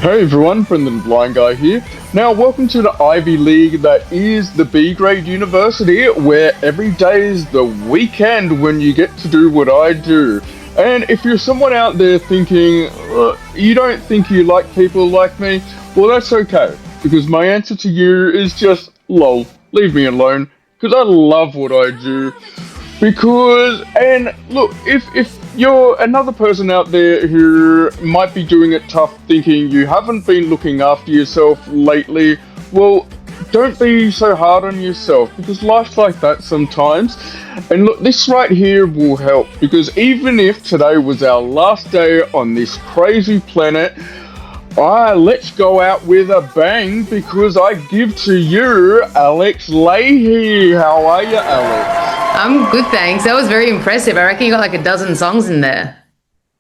Hey everyone, Brendan Blind Guy here. Now, welcome to the Ivy League that is the B grade university, where every day is the weekend when you get to do what I do. And if you're someone out there thinking, you don't think you like people like me, well, that's okay, because my answer to you is just, lol, leave me alone, because I love what I do. And look, if you're another person out there who might be doing it tough, thinking you haven't been looking after yourself lately, well, don't be so hard on yourself, because life's like that sometimes. And look, this right here will help, because even if today was our last day on this crazy planet, let's go out with a bang, because I give to you Alex Lahey. How are you, Alex? I'm good, thanks. That was very impressive. I reckon you got like a dozen songs in there.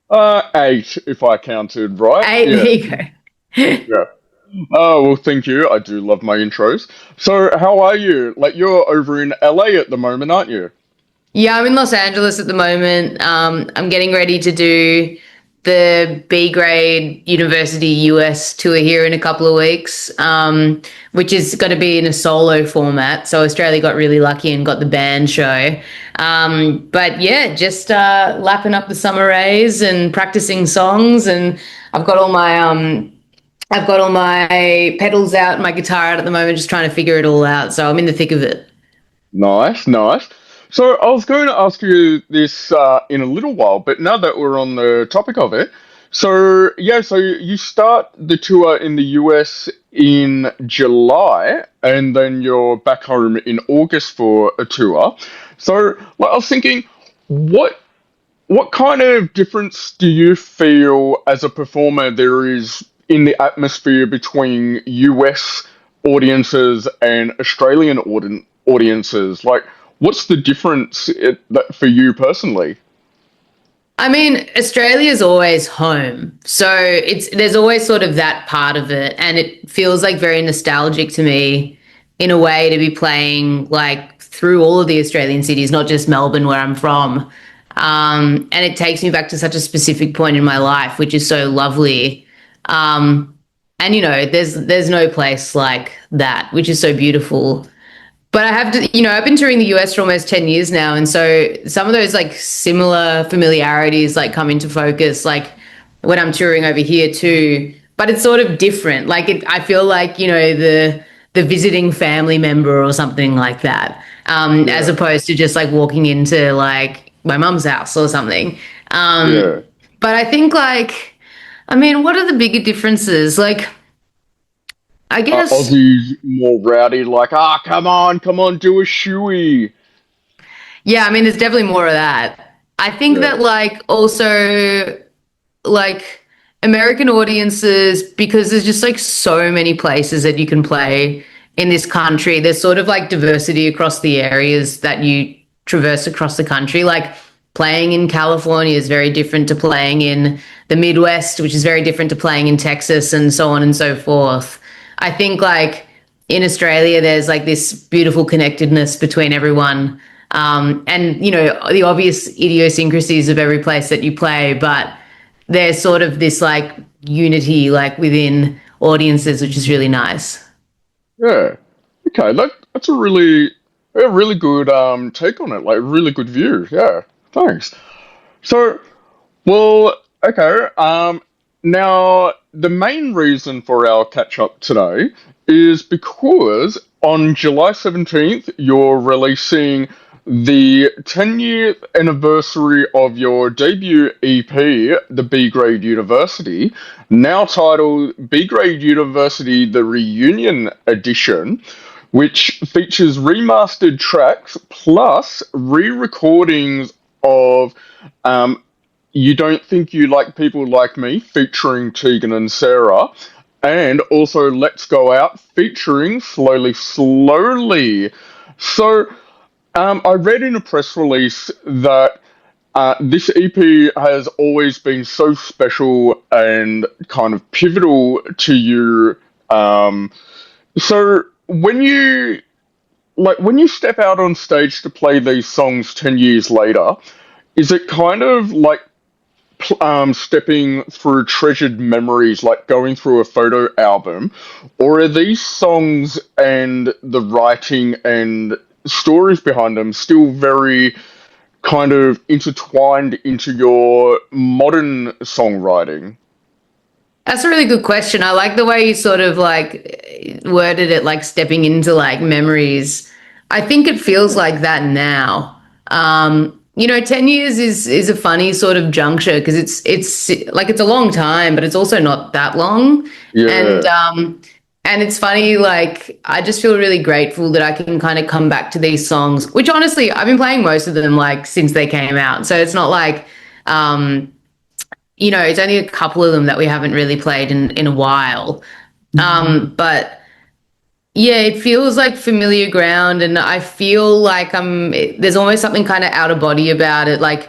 8, if I counted right. 8, Yeah. there you go. Yeah. Oh, well, thank you. I do love my intros. So, how are you? Like, you're over in LA at the moment, aren't you? Yeah, I'm in Los Angeles at the moment. I'm getting ready to do the B grade University US tour here in a couple of weeks, which is going to be in a solo format. So Australia got really lucky and got the band show. But yeah, just lapping up the summer rays and practicing songs. And I've got all my pedals out, my guitar out at the moment, just trying to figure it all out. So I'm in the thick of it. Nice, nice. So I was going to ask you this in a little while, but now that we're on the topic of it, so yeah, so you start the tour in the US in July, and then you're back home in August for a tour. So like, I was thinking, what what kind of difference do you feel as a performer there is in the atmosphere between US audiences and Australian audiences? Like, what's the difference for you personally? I mean, Australia's always home. So there's always sort of that part of it. And it feels like very nostalgic to me in a way to be playing like through all of the Australian cities, not just Melbourne, where I'm from. And it takes me back to such a specific point in my life, which is so lovely. And there's no place like that, which is so beautiful. But I have to, I've been touring the US for almost 10 years now. And so some of those like similar familiarities like come into focus, like when I'm touring over here too. But it's sort of different. Like I feel like, the visiting family member or something like that, as opposed to just like walking into like my mum's house or something. Yeah. But I think what are the bigger differences? Like, I guess. Aussies more rowdy, like, come on, do a shoey. Yeah, I mean, there's definitely more of that. I think Yeah. that, like, also, like, American audiences, because there's just, like, so many places that you can play in this country, there's sort of, like, diversity across the areas that you traverse across the country. Like, playing in California is very different to playing in the Midwest, which is very different to playing in Texas, and so on and so forth. I think like in Australia, there's like this beautiful connectedness between everyone. And, the obvious idiosyncrasies of every place that you play, but there's sort of this like unity like within audiences, which is really nice. Yeah. Okay, that's a really good take on it, like really good view. Yeah. Thanks. So, well, okay. Now, the main reason for our catch up today is because on July 17th, you're releasing the 10-year anniversary of your debut EP, The B Grade University, now titled B Grade University The Reunion Edition, which features remastered tracks plus re recordings of You Don't Think You Like People Like Me, featuring Tegan and Sarah, and also Let's Go Out, featuring Slowly Slowly. So, I read in a press release that this EP has always been so special and kind of pivotal to you. So, when you step out on stage to play these songs 10 years later, is it kind of like stepping through treasured memories, like going through a photo album, or are these songs and the writing and stories behind them still very kind of intertwined into your modern songwriting? That's a really good question. I like the way you sort of like worded it, like stepping into like memories. I think it feels like that now. 10 years is a funny sort of juncture because it's like it's a long time, but it's also not that long. And Yeah, and it's funny, like I just feel really grateful that I can kind of come back to these songs, which honestly I've been playing most of them like since they came out. So it's not like um it's only a couple of them that we haven't really played in a while. But yeah, it feels like familiar ground, and I feel like there's almost something kind of out of body about it. Like,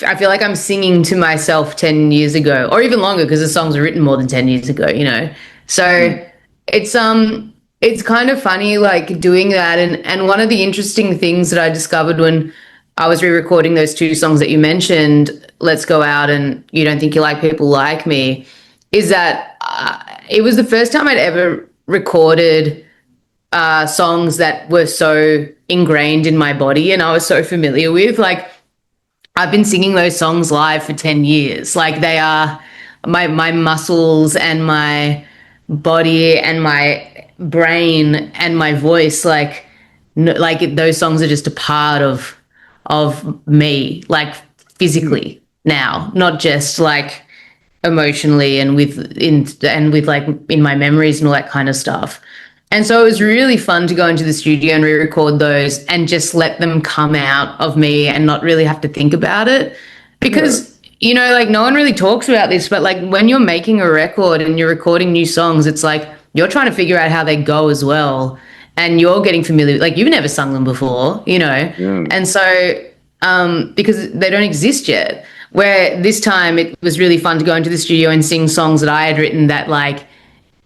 I feel like I'm singing to myself 10 years ago, or even longer, because the songs were written more than 10 years ago, you know? So it's, it's kind of funny, like doing that. And one of the interesting things that I discovered when I was re-recording those two songs that you mentioned, Let's Go Out and You Don't Think You Like People Like Me, is that it was the first time I'd ever recorded songs that were so ingrained in my body and I was so familiar with. Like, I've been singing those songs live for 10 years. Like, they are my muscles and my body and my brain and my voice, like, those songs are just a part of me, like physically now, not just like emotionally and with like in my memories and all that kind of stuff. And so it was really fun to go into the studio and re-record those and just let them come out of me and not really have to think about it. yeah, Because, like no one really talks about this, but like when you're making a record and you're recording new songs, it's like you're trying to figure out how they go as well. And you're getting familiar, like you've never sung them before, yeah, And so, because they don't exist yet, where this time it was really fun to go into the studio and sing songs that I had written that like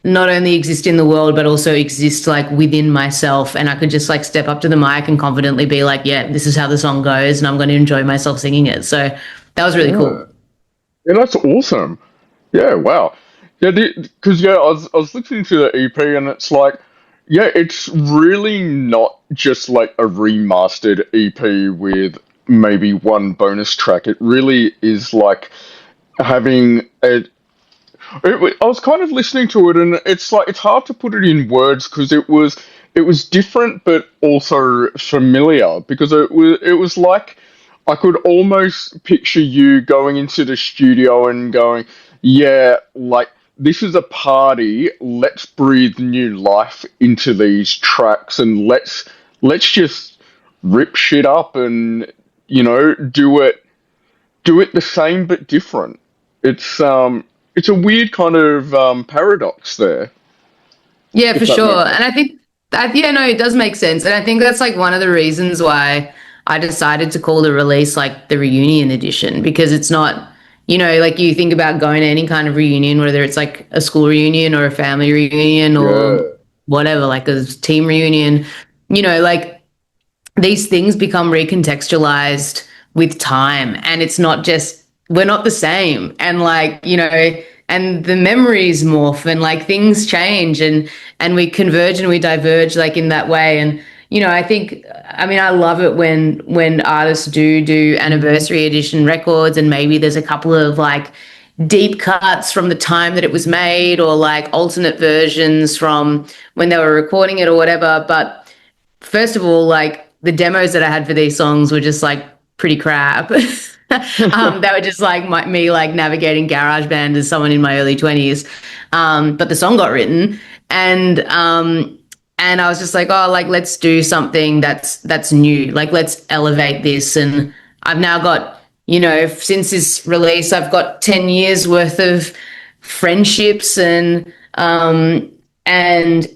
not only exist in the world but also exist like within myself, and I could just like step up to the mic and confidently be like, yeah, this is how the song goes and I'm going to enjoy myself singing it. So that was really yeah. cool. Yeah, that's awesome. Yeah, wow. Yeah, because I was listening to the EP and it's like, yeah, it's really not just like a remastered EP with maybe one bonus track. It really is like having a. I was kind of listening to it, and it's like it's hard to put it in words because it was different but also familiar because it was like I could almost picture you going into the studio and going, yeah, like this is a party. Let's breathe new life into these tracks and let's just rip shit up and do it the same but different. It's a weird kind of paradox there, Yeah, if for that sure. makes sense. And I think that, yeah, no, it does make sense. And I think that's like one of the reasons why I decided to call the release like the reunion edition, because it's not, like you think about going to any kind of reunion, whether it's like a school reunion or a family reunion or Yeah, whatever, like a team reunion, like these things become recontextualized with time, and it's not just we're not the same, and like and the memories morph and like things change, and we converge and we diverge like in that way. And I think, I mean, I love it when artists do anniversary edition records and maybe there's a couple of like deep cuts from the time that it was made or like alternate versions from when they were recording it or whatever. But first of all, like the demos that I had for these songs were just like pretty crap. They were just like me like navigating GarageBand as someone in my early 20s. But the song got written, and I was just like, oh, like let's do something that's new. Like let's elevate this. And I've now got, since this release, I've got 10 years worth of friendships and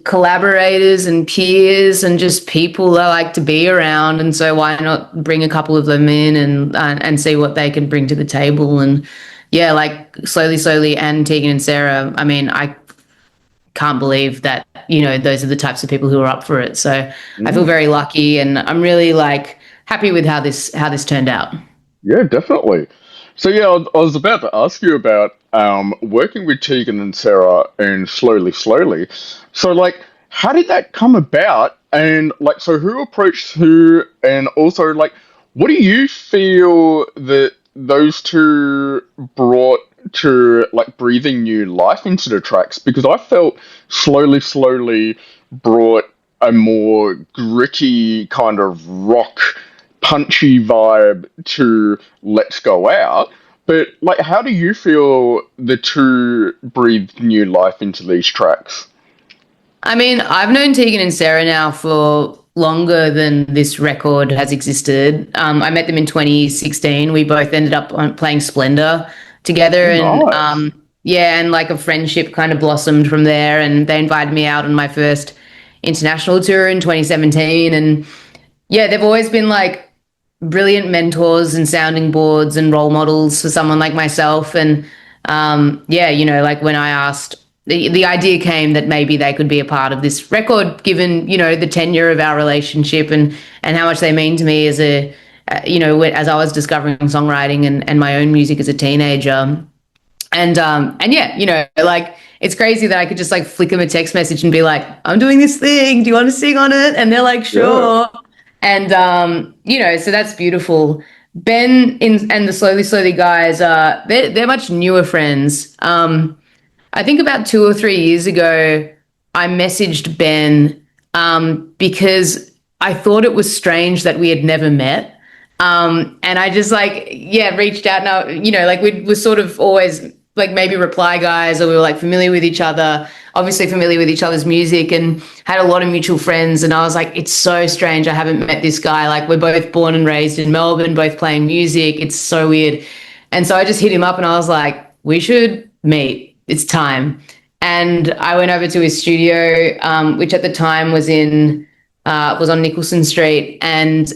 collaborators and peers and just people I like to be around. And so why not bring a couple of them in and see what they can bring to the table. And yeah, like slowly and Tegan and Sarah, I mean, I can't believe that, those are the types of people who are up for it. So I feel mm, very lucky, and I'm really like happy with how this turned out. yeah, definitely. So yeah, I was about to ask you about working with Tegan and Sarah and Slowly Slowly. So like, how did that come about? And like, so who approached who? And also like, what do you feel that those two brought to like breathing new life into the tracks? Because I felt Slowly Slowly brought a more gritty kind of rock punchy vibe to Let's Go Out. But like, how do you feel the two breathed new life into these tracks? I mean, I've known Tegan and Sarah now for longer than this record has existed. I met them in 2016. We both ended up playing Splendor together, Oh, and nice. yeah, and like a friendship kind of blossomed from there. And they invited me out on my first international tour in 2017, and yeah, they've always been like brilliant mentors and sounding boards and role models for someone like myself. And yeah, like when I asked, the idea came that maybe they could be a part of this record, given the tenure of our relationship and how much they mean to me as a as I was discovering songwriting and my own music as a teenager. And yeah, like it's crazy that I could just like flick them a text message and be like, I'm doing this thing. Do you want to sing on it? And they're like, Yeah. sure. And so that's beautiful. Ben and the Slowly Slowly guys, they're much newer friends. I think about 2 or 3 years ago, I messaged Ben because I thought it was strange that we had never met. And I just like, yeah, reached out. Now, like we were sort of always like maybe reply guys, or we were like familiar with each other, obviously familiar with each other's music, and had a lot of mutual friends. And I was like, it's so strange. I haven't met this guy. Like, we're both born and raised in Melbourne, both playing music. It's so weird. And so I just hit him up and I was like, we should meet. It's time. And I went over to his studio, which at the time was on Nicholson Street, and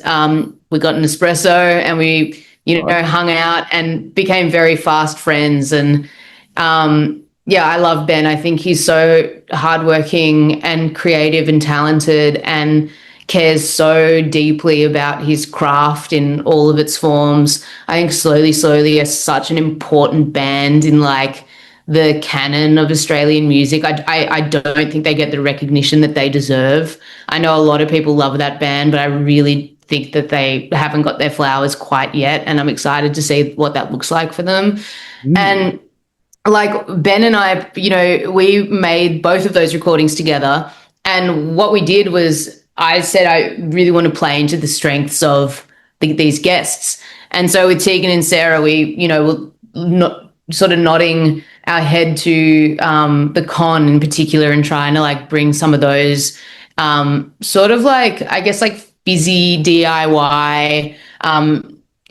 we got an espresso and we, Nice. hung out and became very fast friends. And yeah, I love Ben. I think he's so hardworking and creative and talented and cares so deeply about his craft in all of its forms. I think Slowly Slowly is such an important band in like the canon of Australian music. I don't think they get the recognition that they deserve. I know a lot of people love that band, but I really think that they haven't got their flowers quite yet. And I'm excited to see what that looks like for them. Mm. And like Ben and I, we made both of those recordings together. And what we did was I said, I really want to play into the strengths of these guests. And so with Tegan and Sarah, we, were not sort of nodding our head to the con in particular and trying to like bring some of those sort of like, I guess, like busy DIY,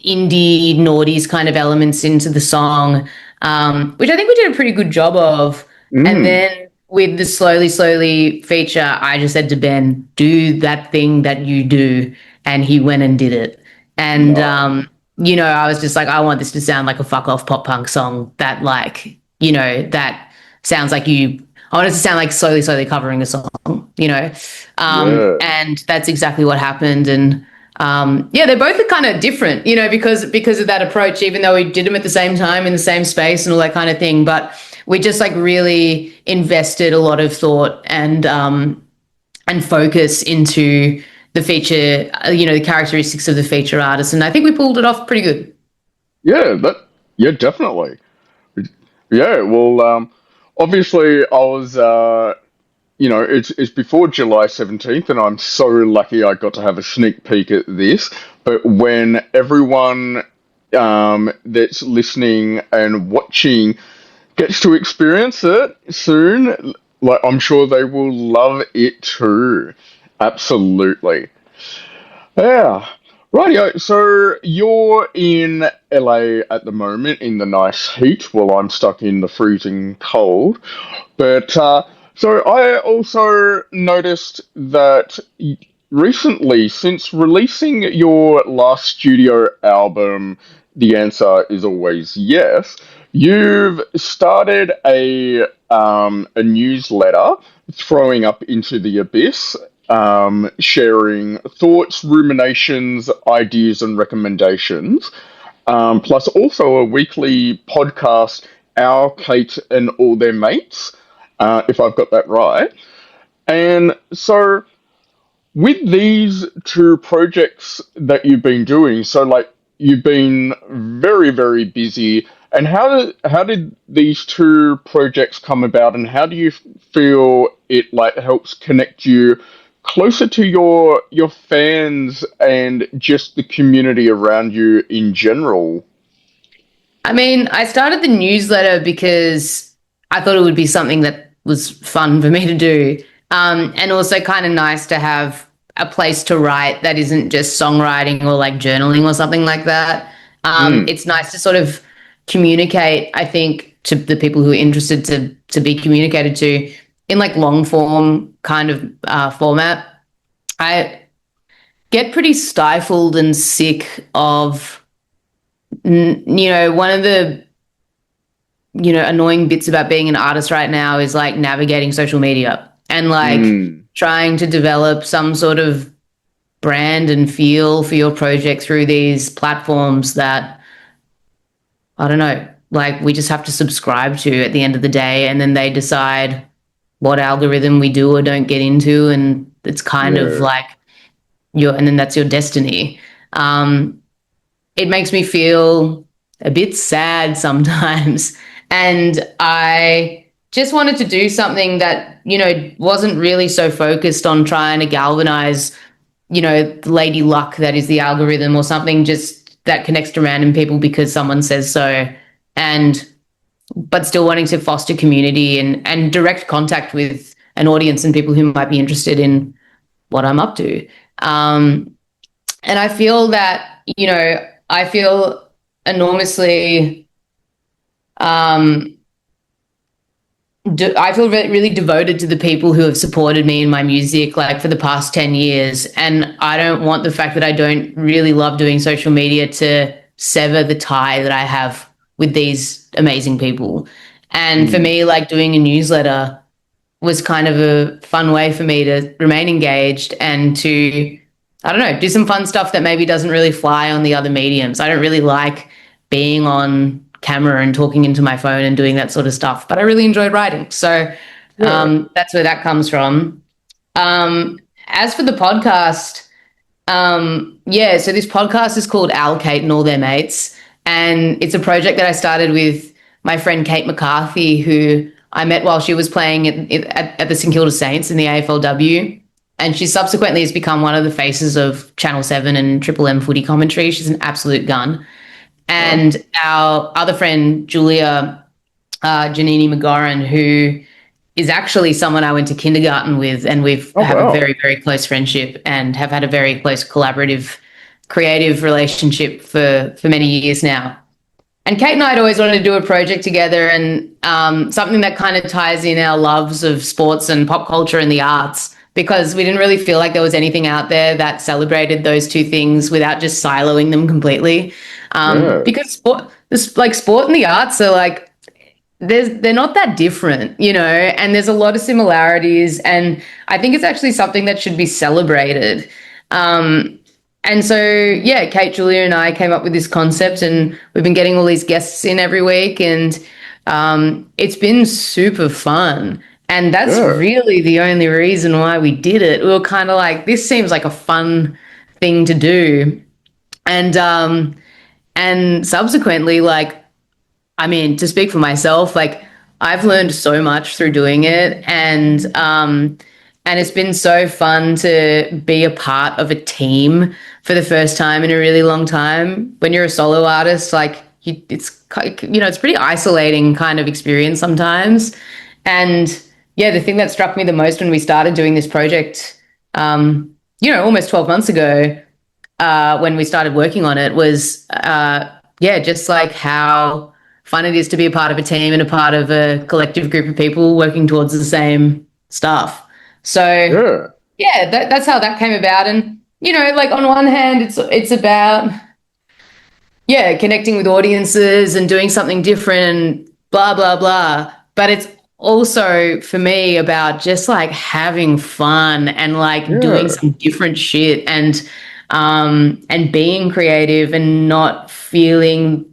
indie noughties kind of elements into the song, which I think we did a pretty good job of. And Mm. then with the Slowly Slowly feature, I just said to Ben, do that thing that you do. And he went and did it. And, Nice. I was just like, I want this to sound like a fuck off pop punk song that like, that sounds like I want it to sound like slowly, slowly covering a song, Yeah. and that's exactly what happened. And yeah, they're both kind of different, because of that approach, even though we did them at the same time in the same space and all that kind of thing. But we just like really invested a lot of thought and focus into the feature, the characteristics of the feature artist, and I think we pulled it off pretty good. Yeah. Yeah, definitely. Yeah. Well, obviously, I was. It's before July 17th, and I'm so lucky I got to have a sneak peek at this. But when everyone that's listening and watching gets to experience it soon, like I'm sure they will love it too. Absolutely. Yeah. Rightio. So you're in LA at the moment in the nice heat, while I'm stuck in the freezing cold. But so I also noticed that recently, since releasing your last studio album, the answer is always yes. You've started a newsletter, Throwing Up into the Abyss, sharing thoughts, ruminations, ideas, and recommendations. plus also a weekly podcast, Our Kate and All Their Mates, if I've got that right. And so with these two projects that you've been doing, so like you've been very, very busy. And how did these two projects come about, and how do you feel it like helps connect you closer to your fans and just the community around you in general? I mean, I started the newsletter because I thought it would be something that was fun for me to do. And also kind of nice to have a place to write that isn't just songwriting or like journaling or something like that. Mm, It's nice to sort of communicate, I think, to the people who are interested to be communicated to in like long form kind of format. I get pretty stifled and sick of, one of the annoying bits about being an artist right now is like navigating social media and like mm, trying to develop some sort of brand and feel for your project through these platforms that I don't know, like we just have to subscribe to at the end of the day, and then they decide what algorithm we do or don't get into, and it's kind of yeah, like and then that's your destiny. It makes me feel a bit sad sometimes. And I just wanted to do something that, wasn't really so focused on trying to galvanize, the lady luck that is the algorithm, or something just that connects to random people because someone says so. And, but still wanting to foster community and direct contact with an audience and people who might be interested in what I'm up to. And I feel that, I feel enormously, um, I feel really devoted to the people who have supported me in my music, like for the past 10 years. And I don't want the fact that I don't really love doing social media to sever the tie that I have with these amazing people. And for mm, me, like doing a newsletter was kind of a fun way for me to remain engaged and to, I don't know, do some fun stuff that maybe doesn't really fly on the other mediums. I don't really like being on camera and talking into my phone and doing that sort of stuff, but I really enjoyed writing. So yeah, that's where that comes from. As for the podcast, yeah, so this podcast is called Al, Kate and All Their Mates. And it's a project that I started with my friend Kate McCarthy, who I met while she was playing at the St Kilda Saints in the AFLW. And she subsequently has become one of the faces of Channel 7 and Triple M footy commentary. She's an absolute gun. right. And our other friend, Julia Janini McGoran, who is actually someone I went to kindergarten with, and we've Oh have a wow. very, very close friendship and have had a very close collaborative, creative relationship for many years now. And Kate and I had always wanted to do a project together, and something that kind of ties in our loves of sports and pop culture and the arts, because we didn't really feel like there was anything out there that celebrated those two things without just siloing them completely. Yeah, Because sport and the arts are like they're not that different, and there's a lot of similarities, and I think it's actually something that should be celebrated. And so, yeah, Kate, Julia, and I came up with this concept, and we've been getting all these guests in every week, and it's been super fun. And that's yeah, really the only reason why we did it. We were kind of like, this seems like a fun thing to do, and subsequently, like, I mean, to speak for myself, like I've learned so much through doing it, and it's been so fun to be a part of a team for the first time in a really long time. When you're a solo artist, like it's pretty isolating kind of experience sometimes. And yeah, the thing that struck me the most when we started doing this project, almost 12 months ago, when we started working on it was, yeah, just like how fun it is to be a part of a team and a part of a collective group of people working towards the same stuff. So yeah, yeah, that's how that came about. And, like on one hand, it's about, yeah, connecting with audiences and doing something different and blah, blah, blah. But it's also for me about just like having fun and like doing yeah, some different shit and being creative and not feeling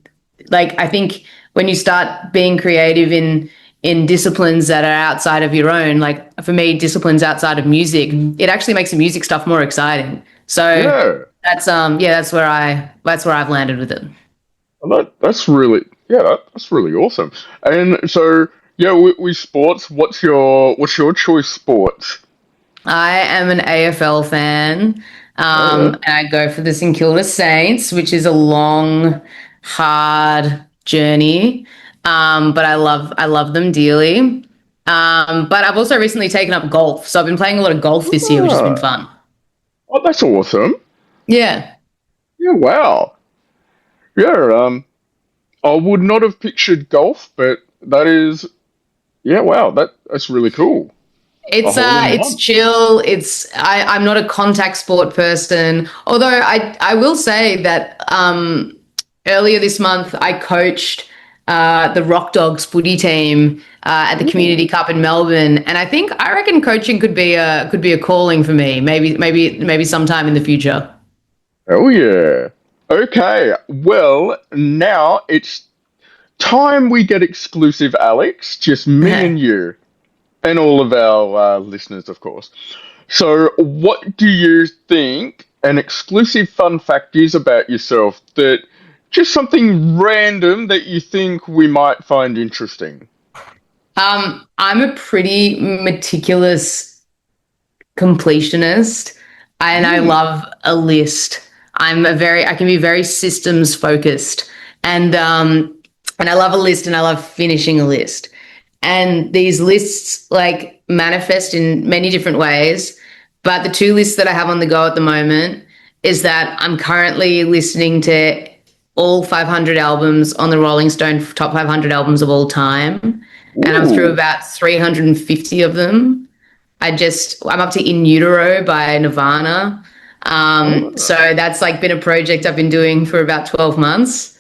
like, I think when you start being creative in disciplines that are outside of your own, like for me, disciplines outside of music, it actually makes the music stuff more exciting. So Yeah. that's where I've landed with it. That's really that's really awesome. And so yeah, with sports, what's your choice sports? I am an AFL fan, Oh yeah. and I go for the St Kilda Saints, which is a long, hard journey. But I love them dearly. But I've also recently taken up golf, so I've been playing a lot of golf this year, which has been Ah, fun. oh, that's awesome. Yeah. Yeah, wow. Yeah, I would not have pictured golf, but that is yeah, wow, that's really cool. A hole in It's one. chill. I'm not a contact sport person. Although I will say that earlier this month I coached the Rock Dogs footy team at the Community Ooh. Cup in Melbourne, and I reckon coaching could be a calling for me. Maybe sometime in the future. Oh yeah. Okay, well, now it's time we get exclusive, Alex. Just me and you, and all of our listeners, of course. So, what do you think an exclusive fun fact is about yourself that just something random that you think we might find interesting? I'm a pretty meticulous completionist, and I Mm. love a list. I can be very systems focused, and I love a list, and I love finishing a list. And these lists like manifest in many different ways. But the two lists that I have on the go at the moment is that I'm currently listening to all 500 albums on the Rolling Stone top 500 albums of all time, and I'm through Ooh. about 350 of them. I'm up to In Utero by Nirvana. So Ah. that's like been a project I've been doing for about 12 months.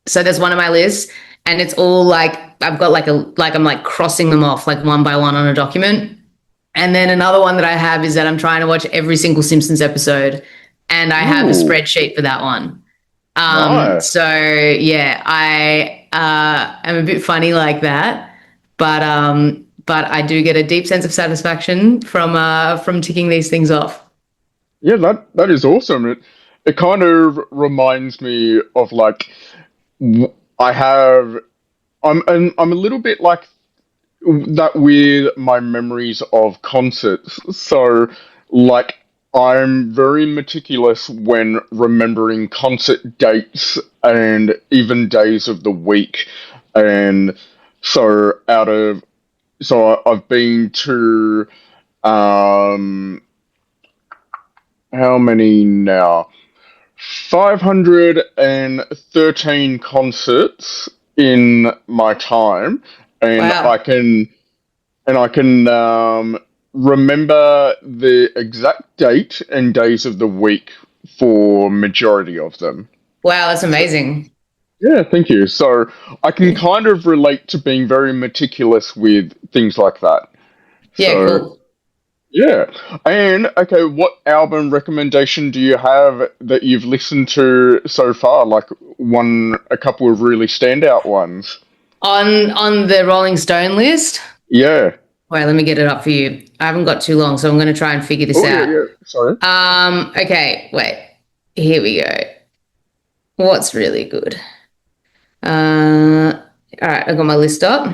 So there's one of my lists, and it's all like I've got like I'm like crossing them off like one by one on a document. And then another one that I have is that I'm trying to watch every single Simpsons episode, and I have a Ooh. spreadsheet for that one. Nice. So yeah, I am a bit funny like that, but I do get a deep sense of satisfaction from ticking these things off. Yeah, that is awesome. It kind of reminds me of like I have I'm a little bit like that with my memories of concerts. So, like, I'm very meticulous when remembering concert dates and even days of the week. And so, I've been to, um, how many now? 513 concerts in my time, and Wow. I can remember the exact date and days of the week for majority of them. Wow, that's So, amazing. yeah, thank you. So I can kind of relate to being very meticulous with things like that. Yeah, So cool. yeah, and okay, what album recommendation do you have that you've listened to so far? Like a couple of really standout ones. On the Rolling Stone list. Yeah. Wait, let me get it up for you. I haven't got too long, so I'm going to try and figure this Oh yeah, out. yeah. Sorry. Okay, wait. Here we go. What's really good? All right, I got my list up.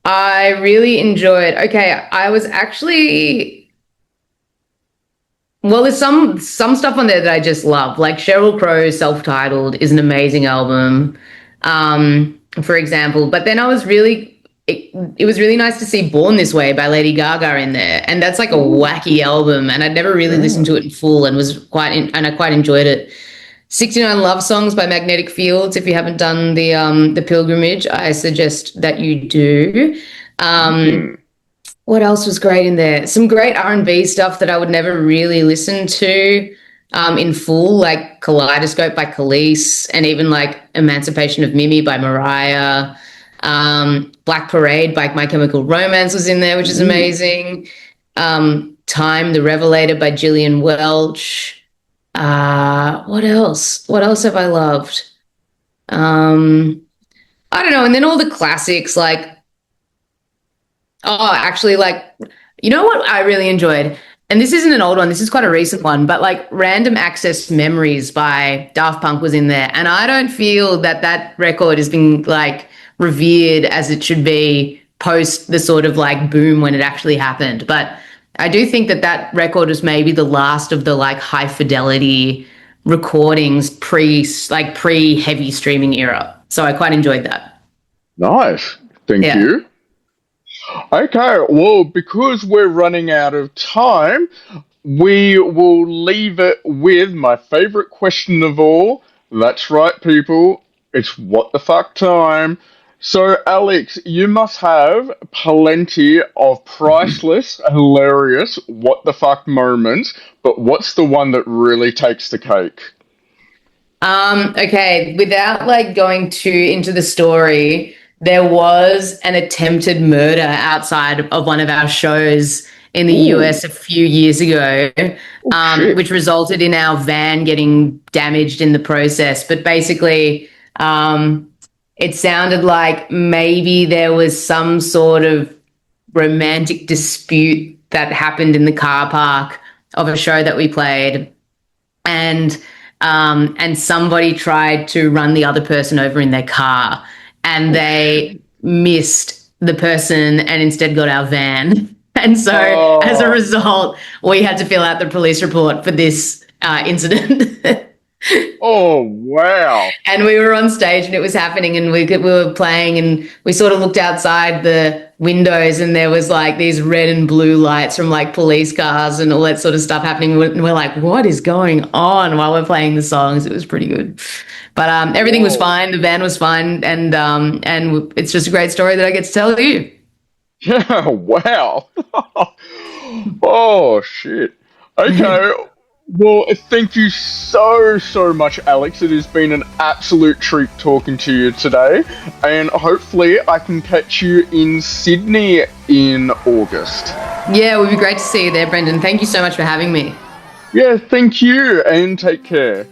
I really enjoyed. Okay, I was actually well. There's some stuff on there that I just love. Like Sheryl Crow's self-titled is an amazing album, for example. But then I was really it was really nice to see Born This Way by Lady Gaga in there, and that's like a Ooh, wacky album, and I'd never really listened yeah. to it in full, and I quite enjoyed it. 69 Love Songs by Magnetic Fields. If you haven't done the pilgrimage, I suggest that you do. Um, Mm. what else was great in there? Some great R&B stuff that I would never really listen to in full, like Kaleidoscope by Khalees, and even like Emancipation of Mimi by Mariah. Black Parade by My Chemical Romance was in there, which is Ooh. amazing. Time, The Revelator by Gillian Welch. What else? What else have I loved? Um, I don't know. And then all the classics like, oh, actually, like, you know what I really enjoyed? And this isn't an old one, this is quite a recent one, but like Random Access Memories by Daft Punk was in there. And I don't feel that that record has been like revered as it should be post the sort of like boom when it actually happened. But I do think that that record was maybe the last of the like high fidelity recordings pre heavy streaming era. So I quite enjoyed that. Nice. Thank Yeah. you. Okay, well, because we're running out of time, we will leave it with my favorite question of all. That's right, people. It's what the fuck time. So, Alex, you must have plenty of priceless, hilarious, what the fuck moments, but what's the one that really takes the cake? Okay, without like going too into the story, there was an attempted murder outside of one of our shows in the Ooh, US a few years ago, oh shit. which resulted in our van getting damaged in the process. But basically, it sounded like maybe there was some sort of romantic dispute that happened in the car park of a show that we played, and somebody tried to run the other person over in their car, and Oh shit. they missed the person and instead got our van. And so, as a Oh, result, we had to fill out the police report for this incident. oh wow. And we were on stage and it was happening, and we were playing, and we sort of looked outside the windows and there was like these red and blue lights from like police cars and all that sort of stuff happening. And we're like, what is going on while we're playing the songs? It was pretty good. But everything was Whoa. fine. The van was fine. And it's just a great story that I get to tell you. Yeah, wow. Oh, shit. Okay. Well, thank you so much, Alex. It has been an absolute treat talking to you today. And hopefully, I can catch you in Sydney in August. Yeah, it would be great to see you there, Brendan. Thank you so much for having me. Yeah, thank you, and take care.